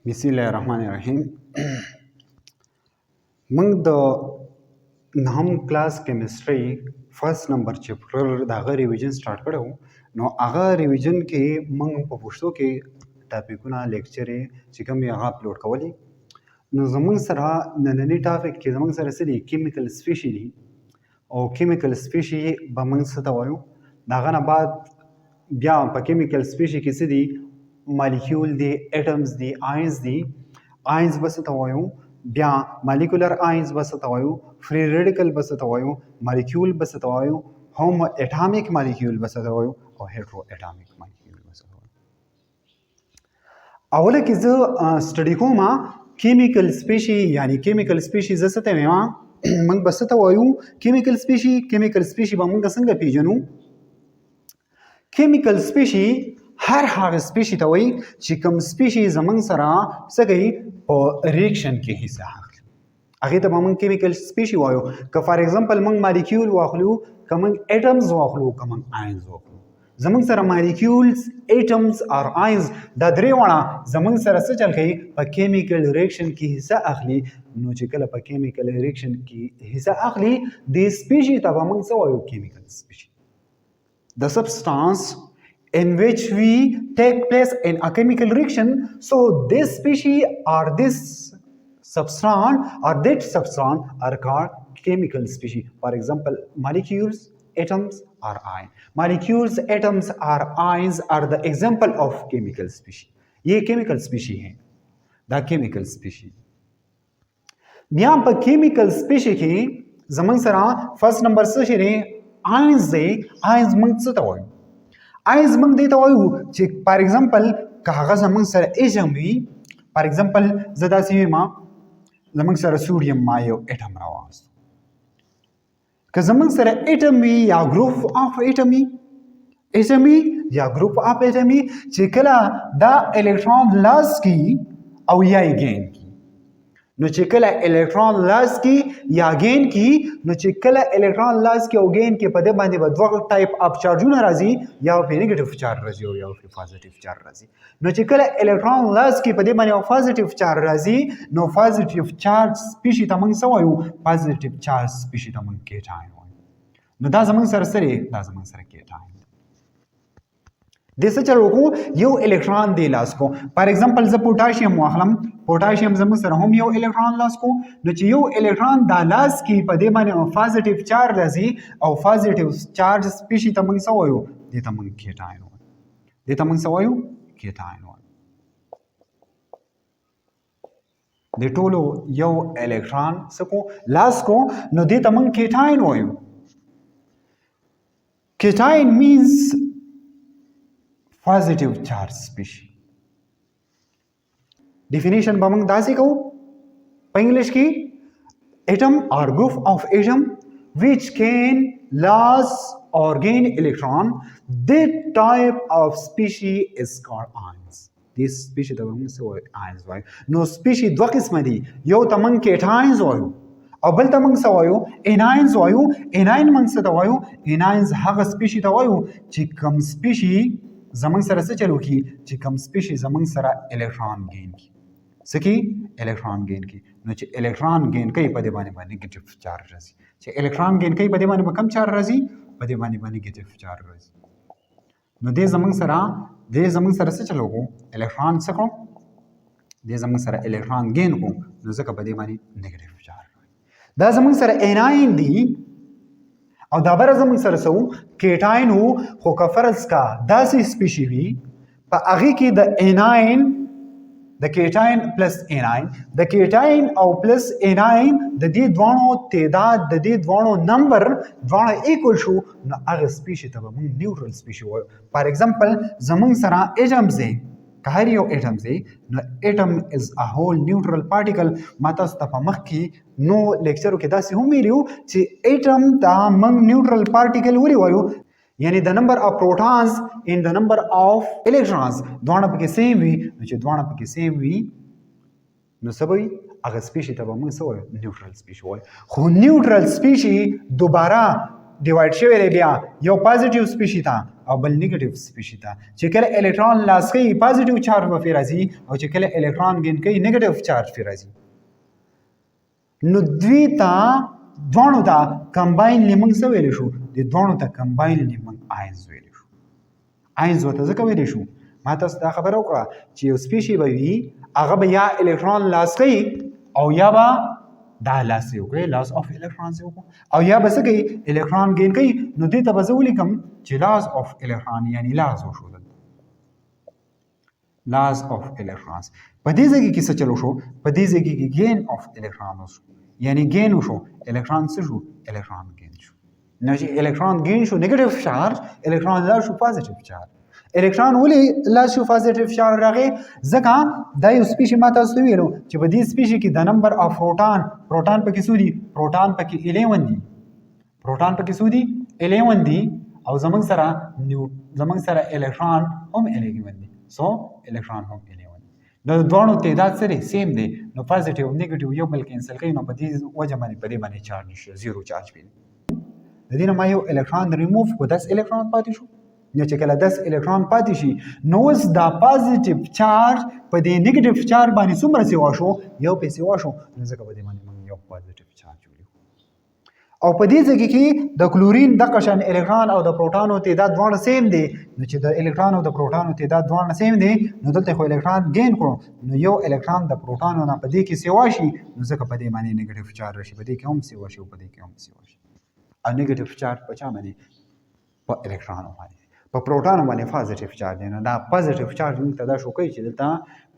बिस्मिल्लाहिर्रहमानिर्रहीम। موږ د نهم کلاس کیمستري فرست نمبر چپټر د هغه ریویژن سٹارټ کړو. نو هغه ریویژن کې موږ په پښتو کې ټاپکونه لیکچرې چې کوم یې هغه اپلوډ کولې. نو زموږ سره نننی ټاپک کې زموږ سره څه دي؟ کیمیکل سپیشي دي او کیمیکل سپیشي به موږ څه ته وایو. د هغه نه بعد بیا په کیمیکل سپیشي کې څه دي؟ مالیکیول دي، اټمز دي، آینز دي. آینز به څه ته وایو؟ بیا مالیکولر آینز به څه ته وایو؟ فری ریډیکل به څه ته وایو؟ مالیکیول به څه ته وایو؟ هومو اټامیک مالیکیول به څه ته وایو؟ او هیټرو اټامیک مالیکیول به څه ته وایو. اوله کې زه سټډي کوم کیمیکل سپیشي، یعنی کیمیکل سپیشي زه څه ته وایم؟ موږ به څه ته وایو؟ کیمیکل سپیشي. کیمیکل سپیشي به موږ څنګه پیژنو؟ کیمیکل سپیشي هر هغه سپیشي ته وایي چې کوم سپیشي زموږ سره څه کوي؟ په ریاکشن کې حصه اخلي. هغې ته به موږ کیمیکل سپیشي وایو. که فار ایگزامپل موږ مالیکیول واخلو، که موږ اټمز واخلو، که موږ آینز واخلو، زموږ سره مالیکیولز، اټمز او آینز دا درې واړه زموږ سره څه چل کوي؟ په کیمیکل ریاکشن کې حصه اخلي. نو چې کله په کیمیکل ریاکشن کې حصه اخلي، دې سپیشي ته به موږ څه وایو؟ کیمیکل سپیشي. The substance in which we take place in a chemical reaction, so this species or this substance or that substance are called chemical species. For example, molecules, atoms or ions. Molecules, atoms or ions are the example of chemical species. ये chemical species हैं. دا chemical species. بیا په chemical species کې زمون سره فرست نمبر څه شي؟ آینز دی. آینز موږ څه ته وایو؟ آینز موږ دې ته وایو چې فار ایگزامپل که هغه زموږ سره ایټم وي، فار ایگزامپل زه داسې وایم زموږ سره سوډیم ما یو ایټم راواخیستو. که زموږ سره ایټم وي یا ګروپ آف ایټم وي، ایټم وي یا ګروپ آف ایټم وي، چې کله دا الکترون لاس کی او یا یې ګین کی، نو چې کله الکترون لاس کی یا گین کی، نو چې کله الکترون لاس کی او گین کی، په دې باندې به دوه ټایپ اف چارجونه راځي، یا په نیگیټیو چارج راځي او یا په پوزټیو چارج راځي. نو چې کله الکترون لاس کی په دې باندې او پوزټیو چارج راځي، نو پوزټیو چارج سپیشي ته موږ څه وایو؟ پوزټیو چارج سپیشي ته موږ کیټاین وایو. نو دا زموږ سره څه دی؟ دا زموږ سره کیټاین. د څه چل وکړو؟ یو الکترون دی لاس کو. فار ایگزامپل زه پوټاشیم واخلم، پوټاشیم زموږ سره هم یو الکترون لاس کو. نو چې یو الکترون دا لاس کی په دې باندې پوزټیو چارج راځي او پوزټیو چارج سپیشي ته موږ څه وایو؟ دې ته موږ کیټاین وایو. دې ته موږ څه وایو؟ کیټاین وایو. د ټولو یو الکترون څه کو؟ لاس کو. نو دې ته موږ کیټاین وایو. کیټاین مینز positive charge species. Definition به موږ داسې کوو په انګلیش کې: atom or group of atom which can lose or gain electron, that type of species is called ions. This species ته موږ څه وایو؟ ions وایو. نو species دوه قسمه دي، یو ته موږ کیټاینز وایو او بل ته موږ څه وایو؟ اناینز وایو. اناین موږ څه ته وایو؟ اناینز هغه species ته وایو چې کوم species زمون سره څه چلو کی؟ چې کوم سپیشي زمون سره الکترون گین کی. څه کی؟ الکترون گین کی. نو چې الکترون گین کوي په دې باندې نیگیټیو چارج راځي. چې الکترون گین کوي په دې باندې کم چارج راځي، په دې باندې نیگیټیو چارج راځي. نو دې زمون سره څه چلو کو؟ الکترون څه کو؟ دې زمون سره الکترون گین کو، نو ځکه په دې باندې نیگیټیو چارج راځي. دا زمون سره اناین دی او دا بره زموږ سره څه وو؟ کیټاین وو. خو که فرض کا داسې سپیشي وي په هغې کې د اناین، د کیټاین پلس اناین، د کیټاین او پلس اناین د دې دواړو تعداد، د دې دواړو نمبر دواړه ایکول شو، نو هغه سپیشي ته به موږ نیوټرل سپیشي وایو. فار ایگزامپل زموږ سره ایټمز دی، که هر یو ایټم دی، نو ایټم از ا هول نیوټرل پارټیکل. ما تاسو ته په مخ کې نو لیکچرو کې داسې هم ویلي وو چې ایټم ته موږ نیوټرل پارټیکل ولې وایو؟ یعنی د نمبر اف پروټونز ان د نمبر اف الکترونز دواړه پکې سیم وي. نو چې دواړه پکې سیم وي، نو څه به وي؟ هغه سپیشي ته به موږ څه وایو؟ نیوټرل سپیشي وایو. خو نیوټرل سپیشي دوباره ډیوایډ شوی دی بیا یو پازیټیو سپیشي ته او بل نیگیټیو سپیشي ته چې کله الکترون لاس کوي پازیټیو چارج به پرې راځي او چې کله الکترون ګین کوي نیگیټیو چارج پرې راځي نو دوی ته دواړو ته کمباینلی موږ څه ویلی شو د دواړو ته کمباینلی موږ آینز ویلی شو آینز ورته ځکه ویلی شو ما تاسو دا خبره وکړه چې یو سپیشي به وي هغه به یا الکترون لاس کوي او یا به دا لاس یې وکړي لاس اف الکترونز یې وکړو او یا به څه کوي الکترون ګین کوي نو دې ته به زه ولیکم چې لاس اف الکترون یعنی لاس وښودل لاس اف الکترونز په دې ځای کې څه چلو شو په دې ځای کې ګین اف الکترون وشو یعنی ګین وشو الکترون څه شو الکترون ګین شو نو چې الکترون ګین شو نیگیټیو چارج الکترون لا شو پوزټیو چارج الکترون ولې لا شو پوزټیو چارج راغی ځکه دا یو سپیشي ما تاسو ویلو چې په دې سپیشي کې د نمبر اف پروټون پکې څو دي پروټون پکې 11 دي پروټون پکې څو دي 11 دي او زمونږ سره الکترون هم 11 دي سو الکترون هم 11 دي د دوه تعداد سره سیم دي نو پوزټیو او نیگیټیو یو بل کینسل کوي نو په دې وجه باندې چارج نشي زیرو چارج وي د دې نه ما یو الکترون ریموف کو 10 الکترون پاتې شو یا چې کله 10 الکترون پاتې شي نو اوس دا پوزټیو چارج په دې نیگیټیو چارج باندې څومره سیوا شو یو په سیوا شو نو ځکه په دې باندې موږ یو پوزټیو چارج ولیکو او په دې ځای کې د کلورین د قشن الکترون او د پروټونو تعداد دواړه سیم دي نو چې د الکترون او د پروټونو تعداد دواړه سیم دي نو دلته خو الکترون ګین کړو نو یو الکترون د پروټونو نه په دې کې سیوا شي نو ځکه په دې باندې نیگیټیو چارج راشي په دې کې هم سیوا شي او په دې کې هم سیوا شي او نیگیټیو چارج په چا باندې په الکترون باندې په پروټون باندې پوزټیو چارج دی نو دا پوزټیو چارج موږ ته دا شو کوي چې دلته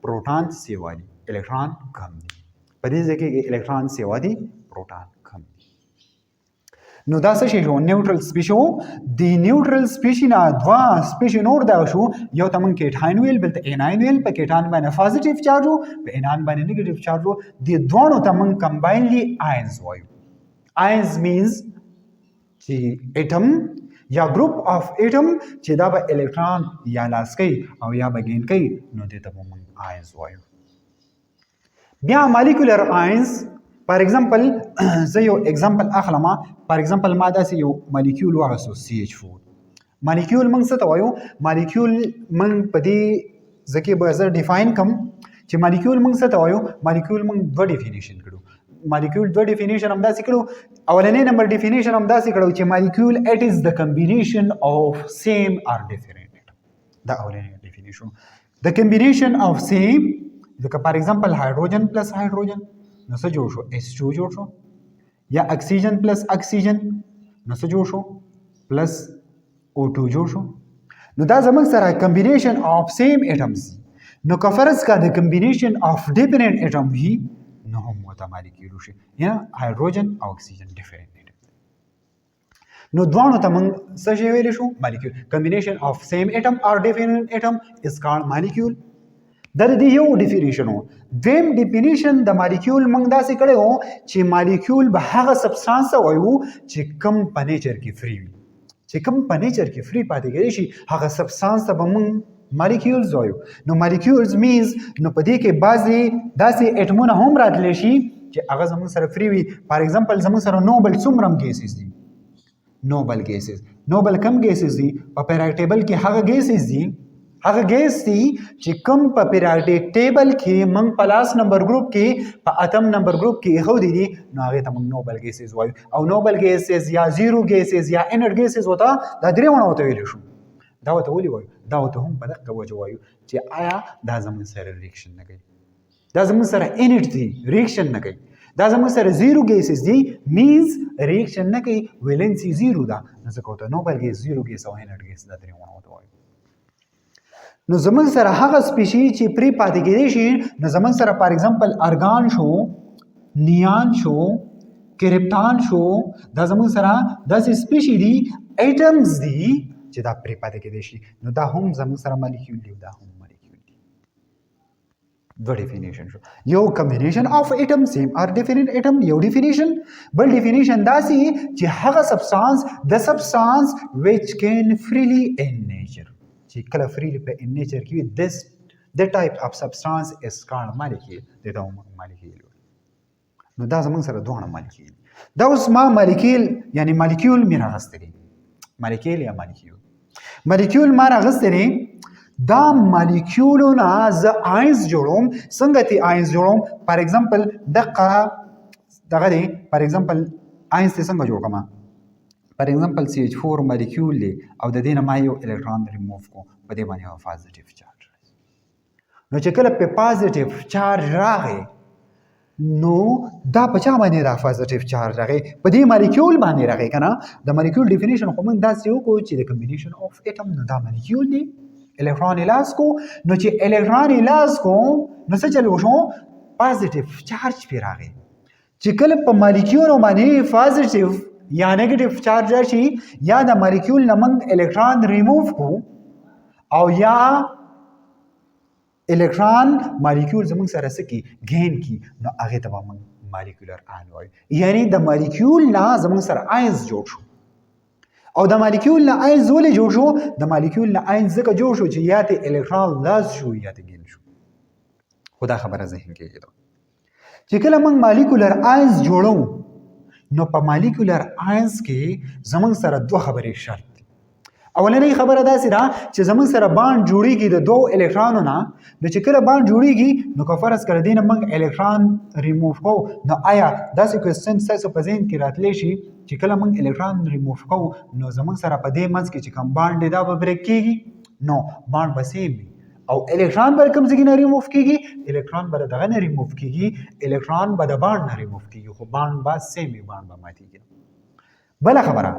پروټون سیوا دي الکترون کم دي په دې ځای کې الکترون سیوا دي پروټون کم دي نو دا څه شی شو نیوټرل سپیشي وو د نیوټرل سپیشي نه دوا سپیشي نور دا شو یو ته موږ کیټاین ویل بل ته اناین ویل په کیټاین باندې پوزټیو چارج وو په اناین باندې نیگیټیو چارج وو د دوه ته موږ کمباینلی آینز وایو آینز مینز چې اټم یا گروپ اف اټم چې دا به الکترون یا لاس کوي او یا به ګین کوي نو دې ته موږ آینز وایو بیا مالیکولر آینز فار ایگزامپل زه یو ایگزامپل اخلم فار ایگزامپل ما داسې یو مالیکول واغستو CH4 مالیکول موږ څه ته وایو مالیکول موږ په دې ځکه به زه ډیفاین کم چې مالیکول موږ څه ته وایو مالیکول موږ دوه ډیفینیشن کړو مالیکول دوه ډیفینیشن هم داسې کړو اولنې نمبر ډیفینیشن هم داسې کړو چې مالیکول اټ از د کمبینیشن اف سیم اور ډیفرنٹ دا اولنې ډیفینیشن د کمبینیشن اف سیم لکه فار ایگزامپل هایدروجن پلس هایدروجن نو څه جوړ شو H2 جوړ شو یا اکسیجن پلس اکسیجن نو څه جوړ شو پلس O2 جوړ شو نو دا زموږ سره کمبینیشن اف سیم اټمز نو که فرض کا د کمبینیشن اف ډیفرنٹ اټم وي نو هم وته مالیکول شي یا هایدروجن او اکسیجن ډیفرنٹ اټم نو دوه ته موږ څه شی ویل شو مالیکول کمبینیشن اف سیم اټم اور ډیفرنٹ اټم از کالډ مالیکول دا د یو ډیفینیشن وو دیم ډیفینیشن د مالیکول موږ داسې کړی وو چې مالیکول به هغه سبستانس وایو چې کم په نیچر کې فری وي چې کم په نیچر کې فری پاتې کېدی شي هغه سبستانس ته به موږ مالیکولز وایو نو مالیکولز مینز نو په دې کې بعضې داسې اټمونه هم راتلی شي چې هغه زموږ سره فری وي فار ایگزامپل زموږ سره نوبل څومره ګیسز دي نوبل ګیسز نوبل کم ګیسز دي په پیریاډیک ټیبل کې هغه ګیسز دي هغه ګیس دي چې کم په پیریاډیک ټیبل کې موږ په لاس نمبر ګروپ کې په اتم نمبر ګروپ کې ایښودي دي نو هغې ته موږ نوبل ګیسز وایو او نوبل ګیسز یا زیرو ګیسز یا انټ ګیسز ورته دا درې ونه ورته ویلی شو دا ورته ولې وایو دا ورته هم په دغه وجه وایو چې آیا دا زموږ سره ریاکشن نه کوي دا زموږ سره انټ دي ریاکشن نه کوي دا زموږ سره زیرو ګیسز دي مینز ریاکشن نه کوي ویلنسي زیرو ده نو ځکه ورته نوبل ګیس زیرو ګیس او انټ ګیس دا درې ونه ورته وایو نو زموږ سره هغه سپیشي چې پری پاتې کېدی شي نو زموږ سره فار ایگزامپل ارګان شو نیان شو کرپټان شو دا زموږ سره داسې سپیشي دي ایټمز دي چې دا پری پاتې کېدی شي نو دا هم زموږ سره مالیکول دي دا هم مالیکول دي دوه ډیفینیشن شو یو کمبینیشن اف اټم سیم اور ډیفرنٹ اټم یو ډیفینیشن بل ډیفینیشن داسې چې هغه سبستانس د سبستانس ویچ کین فریلی ان نیچر چې کله فریلی په ان نیچر کې وي د ټایپ اف سبستانس از کالډ مالیکول د دا مالیکول نو دا زمونږ سره دواړه مالیکول دا اوس ما مالیکول یعنی مالیکول مې راغستی دی مالیکول یا مالیکول ما راغستی دی دا مالیکولونه زه آینز جوړوم څنګه تی آینز جوړوم فار ایگزامپل دغه دی فار ایگزامپل آینز ته څنګه جوړ کړم فار ایگزامپل CH4 مالیکول دی او د دې نه ما یو الکترون ریموف کو په دې باندې یو پازیټیو چارج نو چې کله په پازیټیو چارج راغی نو دا په چا باندې را پازیټیو چارج راغی په دې مالیکول باندې راغی کنه د مالیکول ډیفینیشن خو موږ داسې وکړو چې د کمبینیشن اف اټم نو دا مالیکول دی الکترون لاس کو نو چې الکترون لاس کو نو څه چلو شو پازیټیو چارج پی راغی چې کله په مالیکول باندې پازیټیو یا نیگیټیو چارج راشي یا د مالیکول نه موږ الکترون ریموف کو او یا الکترون مالیکول زموږ سره سکی گین کی نو هغه ته موږ مالیکولر آیون وایو یعنی د مالیکول نه زموږ سره آینز جوړ شو او د مالیکول نه آینز ولې جوړ شو د مالیکول نه آینز ځکه جوړ شو چې یا ته الکترون لاس شو یا ته گین شو خدا خبره ذهن کې کېدو چې کله موږ مالیکولر آینز جوړو نو په مالیکولر آینز کې زموږ سره دوه خبرې شرط اولنۍ خبره داسې ده چې زموږ سره بانډ جوړیږي د دوه الکترونونو نو چې کله بانډ جوړیږي نو که فرض کړه دې نه موږ الکترون ریموف کوو نو آیا داسې کوېسچن ستاسو په ذهن کې راتلی شي چې کله موږ الکترون ریموف کوو نو زموږ سره په دې منځ کې چې کوم بانډ دی دا به بریک کېږي نو بانډ به سیم وي او الکترون به کوم ځای نه ریموف کېږي الکترون به دغه نه ریموف کېږي الکترون به د بانډ نه ریموف کېږي خو بانډ به سیم وي بانډ به ماتېږي بله خبره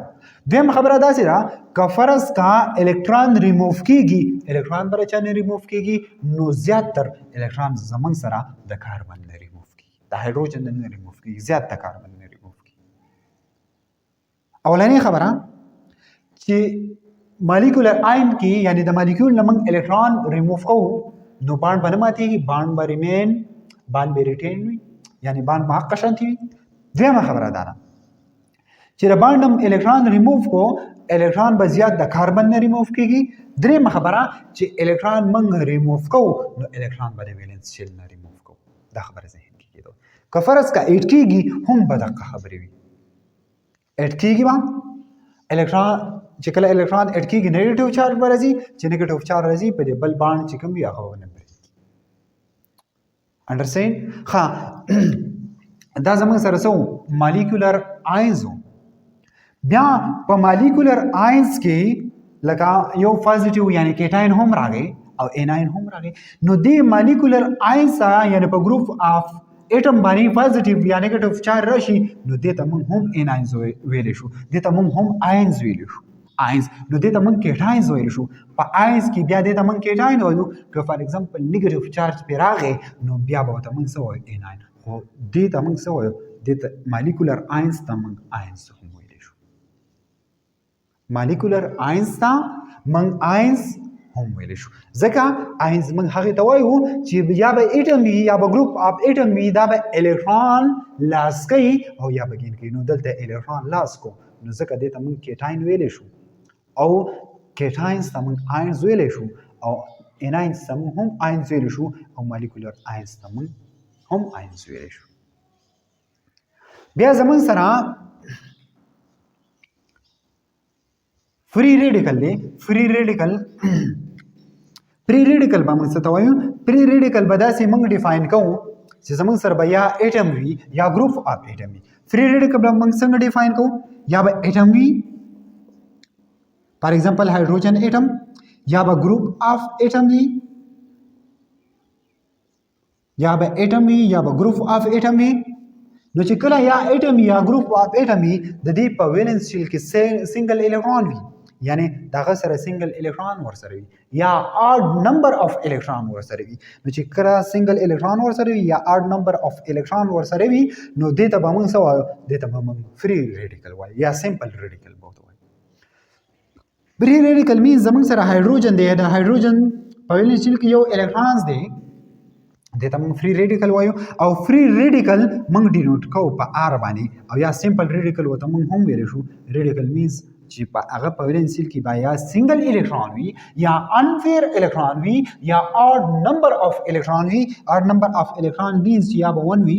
دویم خبره داسې ده که فرض کا الکترون ریموف کېږي الکترون به چا نه ریموف کېږي نو زیاتر الکترون زموږ سره د کاربن نه ریموف کېږي د هایدروجن نه ریموف کېږي زیات د کاربن نه ریموف کېږي اولنۍ خبره چې مالیکولر آین کې یعنی د مالیکول نه موږ الکترون ریموف کوو نو بانډ به نه ماتېږي بانډ به ریمین بانډ به ریټین وي یعنی بانډ به حق شانتي وي دویمه خبره دا ده چې د بانډ الکترون ریموف کو الکترون به زیات د کاربن نه ریموف کېږي درېیمه خبره چې الکترون موږ ریموف کوو نو الکترون به د ویلنس شیل نه ریموف کوو دا خبره ذهن کې کېدو که فرض کا ایټ کېږي هم به دقه خبرې وي ایټ کېږي به الکترون چې کله الکترون ایټ کېږي نیګیټیو چارج به راځي چې نیګیټیو چارج راځي په دې بل بانډ چې کوم وي هغه به نه بریږي انډرسټینډ ښه دا زموږ سره څه مالیکولر آینز وو بیا په مالیکولر آینز کې لکه یو پازیټیو یعنی کیټاین هم راغی او اناین هم راغی نو دې مالیکولر آینز یعنی په ګروپ اف اټم باندې پازیټیو یا نیگیټیو چارج راشي نو دې ته موږ هم اناینز ویلی شو دې ته موږ هم آینز ویلی شو آینز نو دې ته موږ کیټاینز ویلی شو په آینز کې بیا دې ته موږ کیټاین وایو که فار ایگزامپل نیگیټیو چارج پرې راغی نو بیا به ورته موږ څه وایو اناین خو دې ته موږ څه وایو دې ته مالیکولر آینز ته موږ آینز هم ویلی شو مالیکولر آینز ته موږ آینز هم ویلی شو ځکه آینز موږ هغې ته وایو چې یا به اټم وي یا به ګروپ اف اټم وي دا به الکترون لاس کوي او یا به ګین کوي نو دلته الکترون لاس کو نو ځکه دې ته موږ کیټاین ویلی شو او کیټاینز ته موږ آینز ویلی شو او اناینز ته موږ هم آینز ویلی شو او مالیکولر آینز ته موږ هم آینز ویلی شو بیا زموږ سره فری ریډیکل دی فری ریډیکل پری ریډیکل به موږ څه ته وایو پری ریډیکل به داسې موږ ډیفاین کوو چې زموږ سره به یا اټم وي یا ګروپ اف اټم وي فری ریډیکل به موږ څنګه ډیفاین کوو یا به اټم وي فار ایگزامپل هایدروجن اټم یا به ګروپ اف اټم وي یا به اټم وي یا به ګروپ اف اټم وي نو چې کله یا اټم یا ګروپ اف اټم وي د دې په ویلنس شیل کې سنگل الکترون وي یعنی دغه سره سنگل الکترون ورسره وي یا اډ نمبر اف الکترون ورسره وي نو چې کله سنگل الکترون ورسره وي یا اډ نمبر اف الکترون ورسره وي نو دې ته به موږ څه وایو دې ته به موږ فری ریډیکل وایو یا سمپل ریډیکل به ورته وایو فری ریډیکل مینز زموږ سره هایدروجن دی د هایدروجن په ویلنس شیل کې یو الکترونز دی دې ته موږ فری ریډیکل وایو او فری ریډیکل موږ ډینوټ کوو په آر باندې او یا سمپل ریډیکل ورته موږ هم ویلی شو ریډیکل مینز چې په هغه په ویلنس شیل کې به یا سنگل الکترون وي یا انفیر الکترون وي یا اډ نمبر اف الکترون وي اډ نمبر اف الکترون مینز چې یا به 1 وي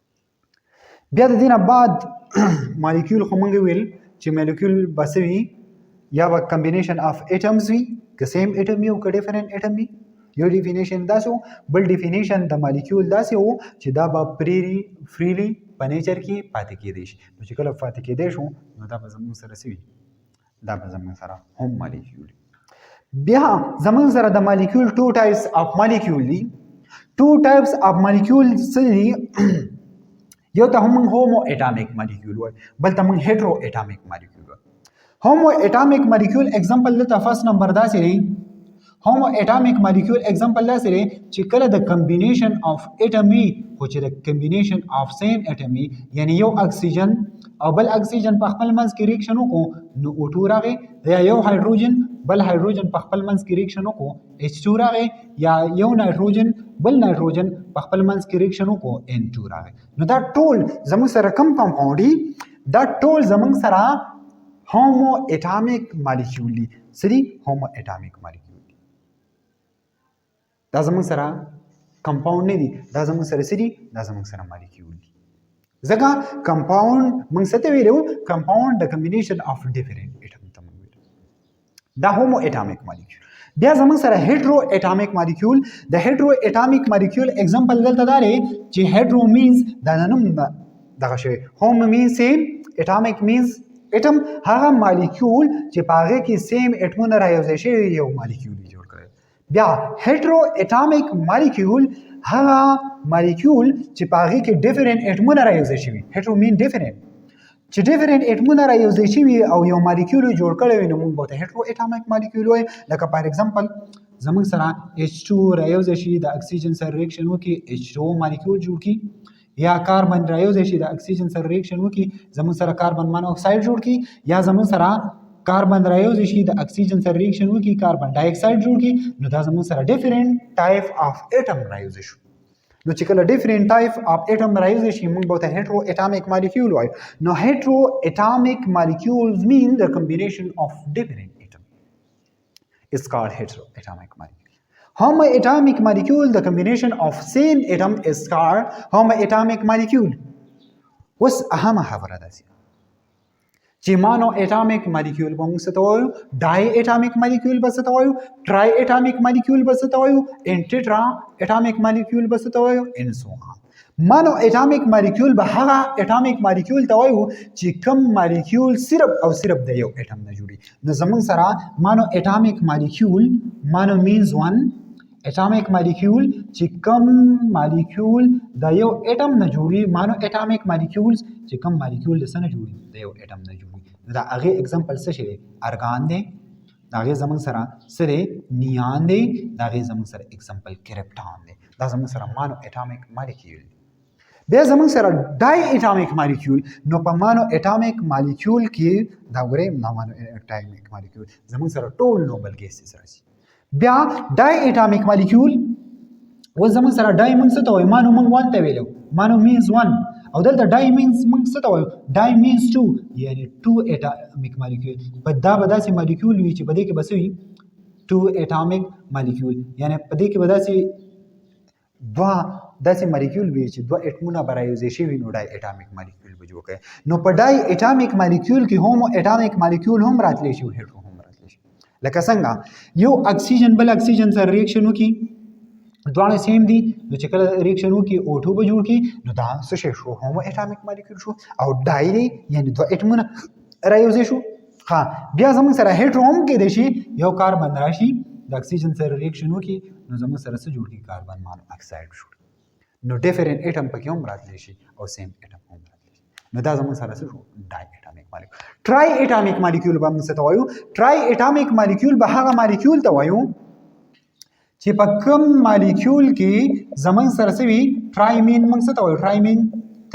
بیا د دې نه بعد مالیکول خو موږ ویل چې مالیکول به څه وي یا به کمبینیشن اف ایټمز وي که سیم ایټم وي او که ډیفرنٹ ایټم وي یو ډیفینیشن داسې و بل ډیفینیشن د مالیکول داسې و چې دا به فریلی په نیچر کې پاتې کېدی شي نو چې کله پاتې کېدی شو نو دا به زموږ سره څه وي دا به زموږ سره هم مالیکول بیا زموږ سره د مالیکول ټو ټایپس اف مالیکول دي ټو ټایپس اف مالیکول څه دي یو ته هم هومو اټامیک مالیکول وای بل ته موږ هیټرو اټامیک مالیکول وای هومو اټامیک مالیکول اگزامپل دلته فرست نمبر داسې دی هومو اټامیک مالیکول اگزامپل داسې دی چې کله د کمبینیشن اف اټم وي خو چې د کمبینیشن اف سیم اټم وي یعنی یو اکسیجن او بل اکسیجن په خپل منځ کې ریاکشن وکړو نو O2 راغی یا یو هایدروجن بل هایدروجن په خپل منځ کې ریاکشن وکړو H2 راغی یا یو نایتروجن بل نایتروجن په خپل منځ کې ریاکشن وکړو N2 راغی نو دا ټول زموږ سره کم کمپاوند دي دا ټول زموږ سره هومو اټامیک مالیکول دي سری هومو اټامیک مالیکول دا زموږ سره کمپاوند نه دي دا زموږ سره سری دا زموږ سره مالیکول دي ځکه کمپاوند موږ څه ته ویلو کمپاوند د کمبینیشن اف ډیفرنٹ اټم ته موږ ویلو دا هومو اټامیک مالیکول بیا زموږ سره هیټرو اټامیک مالیکول د هیټرو اټامیک مالیکول اگزامپل دلته دا دی چې هیټرو مینز دا نوم دغه شی هوم مینز سیم اټامیک مینز اټم هغه مالیکول چې په هغه کې سیم اټمونه رايوځای شوي یو مالیکول جوړ کړي بیا هیټرو اټامیک مالیکول هغه مالیکول چې په هغه کې ډیفرنٹ اټمونه رايوځای شوي هیټرو مین ډیفرنٹ چې ډیفرنٹ اټمونه رايوځای شوي او یو مالیکول جوړ کړی وي نو موږ به هیټرو اټامیک مالیکول وایو لکه فار ایگزامپل زموږ سره H2 رايوځای شي د اکسیجن سره ریاکشن وکړي H2 مالیکول جوړ کړي یا کاربن رايوځای شي د اکسیجن سره ریاکشن وکړي زموږ سره کاربن مون اکساید جوړ کړي یا زموږ سره کاربن رايوځای شي د اکسیجن سره ریاکشن وکړي کاربن ډای اکساید جوړ کړي نو دا زموږ سره ډیفرنٹ ټایپ اف اټم رايوځای شي نو چې کله ډیفرنٹ ټایپ اف اټم رايوځای شي موږ به هیټرو اټامیک مالیکول وایو نو هیټرو اټامیک مالیکولز مین د کمبینیشن اف ډیفرنٹ اټم is called heteroatomic molecule homo atomic molecule the combination of same atom is called homo atomic molecule اوس اهمه خبره ده چې مانو اټامیک مالیکول به موږ څه ته وایو ډای اټامیک مالیکول به څه ته وایو ټرای اټامیک مالیکول به څه ته وایو ان ټیټرا اټامیک مالیکول به څه ته وایو ان سو مانو اټامیک مالیکول به هغه اټامیک مالیکول ته وایو چې کم مالیکول صرف او صرف د یو اټم نه جوړي نو زموږ سره مانو اټامیک مالیکول مانو مینز 1 اټامیک مالیکول چې کم مالیکول د یو اټم نه جوړي مانو اټامیک مالیکولز چې کم مالیکول د څه نه جوړي د یو اټم نه جوړي دا هغه اگزامپل څه شي ارګان دی دا هغه زموږ سره څه دی نیان دی دا هغه زموږ سره اگزامپل کرپټان دی دا زموږ سره مانو اټامیک مالیکول بیا زموږ سره ډای اټامیک مالیکول نو په مانو اټامیک مالیکول کې دا ګورئ مانو اټامیک مالیکول زموږ سره ټول نوبل ګیسز راځي بیا ډای اټامیک مالیکول و زموږ سره ډای موږ څه ته وایو مانو موږ 1 ته ویلو مانو مینز 1 او دلته ډای مینز موږ څه ته وایو ډای مینز 2 یعنی 2 اټامیک مالیکول په دا به داسې مالیکول وي چې په دې کې به څه وي 2 اټامیک مالیکول یعنی په دې کې به داسې مالیکول وي چې دوه اټمونه به رايوځای شوي نو ډای اټامیک مالیکول به جوړ کړي نو په ډای اټامیک مالیکول کې هومو اټامیک مالیکول هم راتلی شي هیټرو لکه څنګه یو اکسیجن بل اکسیجن سره ریاکشن وکړي دواړه سیم دي نو چې کله ریاکشن وکړي O2 به جوړ کړي نو دا څه شی شو هومو اټامیک مالیکول شو او ډای دی یعنی دوه اټمونه رايوځای شو ها بیا زموږ سره هیټرو هم کېدای شي یو کاربن راشي د اکسیجن سره ریاکشن وکړي نو زموږ سره څه جوړ کړي کاربن مون اکساید جوړ نو ډیفرنٹ اټم پکې هم راتلی شي او سیم اټم هم راتلی شي نو دا زموږ سره څه شو ډای اټامیک مالیکول ټرای اټامیک مالیکول به موږ څه ته وایو ټرای اټامیک مالیکول به هغه مالیکول ته وایو چې په کوم مالیکول کې زموږ سره څه وي ټرای مین موږ څه ته وایو ټرای مین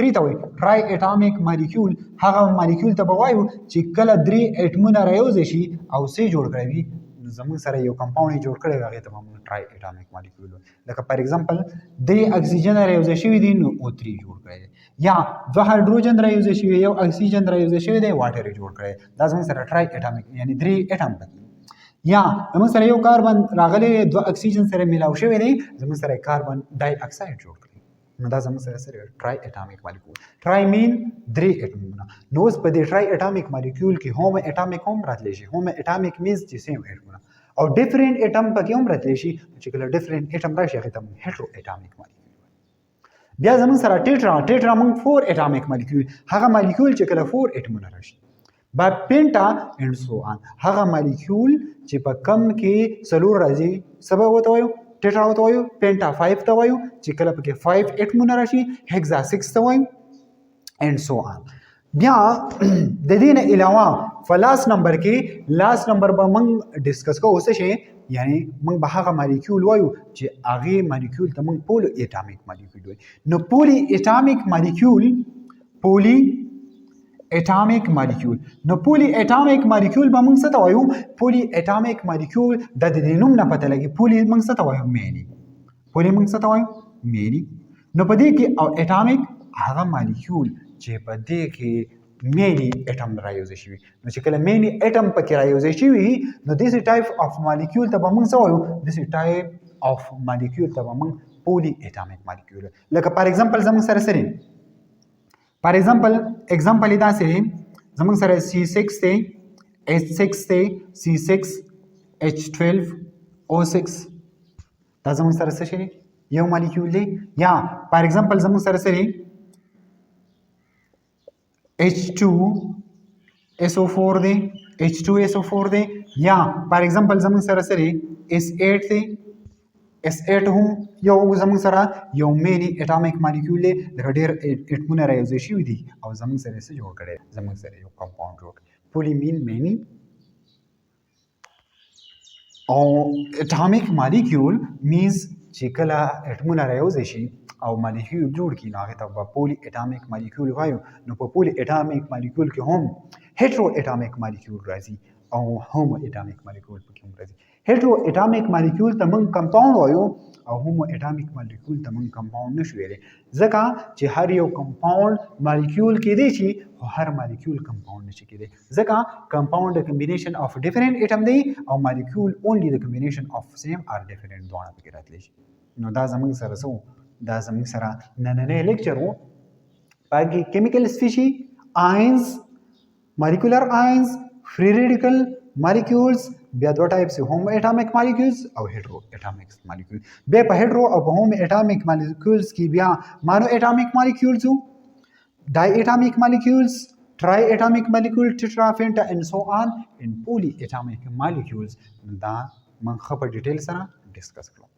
3 ته وایو ټرای اټامیک مالیکول هغه مالیکول ته به وایو چې کله 3 اټمونه رايوځای شي او څه جوړ کړی وي زموږ سره یو کمپاوند جوړ کړی هغه ته موږ ټرای اټامیک مالیکول لکه فار ایگزامپل 3 اکسیجن رايوځای شوي دي نو O3 جوړ کړی یا 2 هایدروجن رايوځای شوي یو اکسیجن رايوځای شوی دی واټر جوړ کړی دا زموږ سره ټرای اټامیک یعنی 3 اټم پکې یا زموږ سره یو کاربن راغلی 2 اکسیجن سره ملاو شوی دی زموږ سره کاربن ډای اکساید جوړ کړی نو دا زموږ سره سره ټرای اټامیک مالیکول ټرای مین درې اټمونه نو اوس په دې ټرای اټامیک مالیکول کې هوم اټامیک هم راتلی شي هوم اټامیک مینز چې سیم اټمونه او ډیفرنٹ اټم پکې هم راتلی شي چې کله ډیفرنٹ اټم راشي هغه ته هیټرو اټامیک مالیکول بیا زموږ سره ټیټرا موږ 4 اټامیک مالیکول هغه مالیکول چې کله 4 اټمونه راشي با پینټا اینڈ سو آن هغه مالیکول چې په کم کې څلور راځي سبا وته وایو ټیټرا وته وایو پینټا 5 ته وایو چې کله پکې 5 اټمونه راشي هیکزا 6 ته وایو اینڈ سو آن بیا د دې نه علاوه فلاس نمبر کې لاس نمبر به موږ ډیسکس کوو څه شي یعنی موږ به هغه مالیکول وایو چې هغه مالیکول ته موږ پولو اټامیک مالیکول وایو نو پولی اټامیک مالیکول نو پولی اټامیک مالیکول به موږ څه ته وایو پولی اټامیک مالیکول د دې نوم نه پته لګي پولی موږ څه ته وایو مینی پولی موږ څه ته وایو مینی نو په دې کې او اټامیک هغه مالیکول چې په دې کې مینی اټم رايوځي شي نو چې کله مینی اټم پکې رايوځي شي نو دیس ټایپ اف مالیکول ته به موږ څه وایو دیس ټایپ اف مالیکول ته به موږ پولی اټامیک مالیکول لکه فار ایگزامپل زموږ سره سره فار ایگزامپل دا سره زموږ سره C6 ته H6 ته C6 H12 O6 دا زموږ سره څه شي یو مالیکول دی یا فار ایگزامپل زموږ سره سره H2SO4 دی H2SO4 دی یا فار ایگزامپل زموږ سره سره S8 دی S8 هم یو زموږ سره یو مینی اټامیک مالیکول دی لکه ډېر اټمونه رايوځي شوي دي او زموږ سره څه جوړ کړی زموږ سره یو کمپاوند جوړ پولی مین مینی او اټامیک مالیکول مینز چې کله اټمونه رايوځي شي او مالیکول جوړ کړي نو هغه ته به پولی اټامیک مالیکول وایو نو په پولی اټامیک مالیکول کې هم هیټرو اټامیک مالیکول راځي او هومو اټامیک مالیکول پکې هم راځي هیټرو اټامیک مالیکول ته موږ کمپاوند وایو او هومو اټامیک مالیکول ته موږ کمپاوند نشو ویلی ځکه چې هر یو کمپاوند مالیکول کېدی شي خو هر مالیکول کمپاوند نشي کېدی ځکه کمپاوند د کمبینیشن اف ډیفرنٹ اټم دی او مالیکول اونلی د کمبینیشن اف سیم ار ډیفرنٹ دواړه پکې راتلی شي نو دا زموږ سره څه دا زموږ سره نننی لیکچر و باقي کیمیکل سپیشي آینز مالیکولر آینز فری ریډیکل مالیکولز بیا دوه ټایپس هوم اټامیک مالیکولز او هیټرو اټامیک مالیکول بیا په هیټرو او په هوم اټامیک مالیکولز کې بیا مانو اټامیک مالیکولز ډای اټامیک مالیکولز ټرای اټامیک مالیکول ټیټرا پینټا اینڈ سو آن ان پولی اټامیک مالیکولز دا من خپل ډیټیل سره ډیسکس کړو